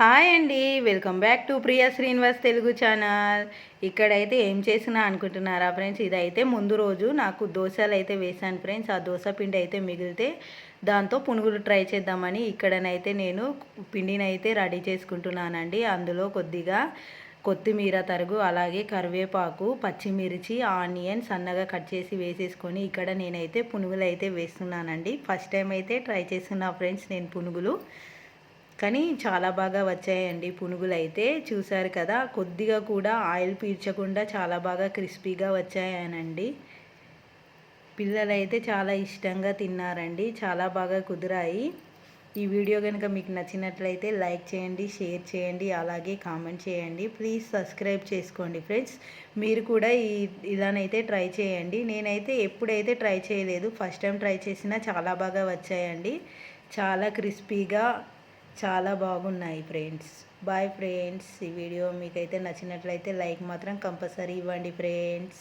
Hi అండి, welcome back to Priya Srinivas Telugu channel. ఇక్కడైతే ఏం చేసినా అనుకుంటున్నారా ఫ్రెండ్స్? ఇదైతే ముందు రోజు నాకు దోశలు అయితే వేసాను ఫ్రెండ్స్. ఆ దోశ పిండి అయితే మిగిలితే దాంతో పునుగులు ట్రై చేద్దామని ఇక్కడనైతే నేను పిండిని అయితే రెడీ చేసుకుంటున్నానండి. అందులో కొద్దిగా కొత్తిమీర తరుగు, అలాగే కరివేపాకు, పచ్చిమిర్చి, ఆనియన్ సన్నగా కట్ చేసి వేసేసుకొని ఇక్కడ నేనైతే పునుగులు అయితే వేస్తున్నానండి. ఫస్ట్ టైం అయితే ట్రై చేస్తున్నా ఫ్రెండ్స్ నేను పునుగులు. కానీ చాలా బాగా వచ్చాయండి పునుగులు అయితే. చూసారు కదా, కొద్దిగా కూడా ఆయిల్ పీల్చకుండా చాలా బాగా క్రిస్పీగా వచ్చాయనండి. పిల్లలైతే చాలా ఇష్టంగా తిన్నారండి. చాలా బాగా కుదిరాయి. ఈ వీడియో కనుక మీకు నచ్చినట్లయితే లైక్ చేయండి, షేర్ చేయండి, అలాగే కామెంట్ చేయండి. ప్లీజ్ సబ్స్క్రైబ్ చేసుకోండి ఫ్రెండ్స్. మీరు కూడా ఇలానైతే ట్రై చేయండి. నేనైతే ఎప్పుడైతే ట్రై చేయలేదు, ఫస్ట్ టైం ట్రై చేసినా చాలా బాగా వచ్చాయండి. చాలా క్రిస్పీగా చాలా బాగున్నాయి ఫ్రెండ్స్. Bye friends. ఈ వీడియో మీకైతే నచ్చినట్లయితే లైక్ మాత్రం కంపల్సరీ ఇవ్వండి ఫ్రెండ్స్.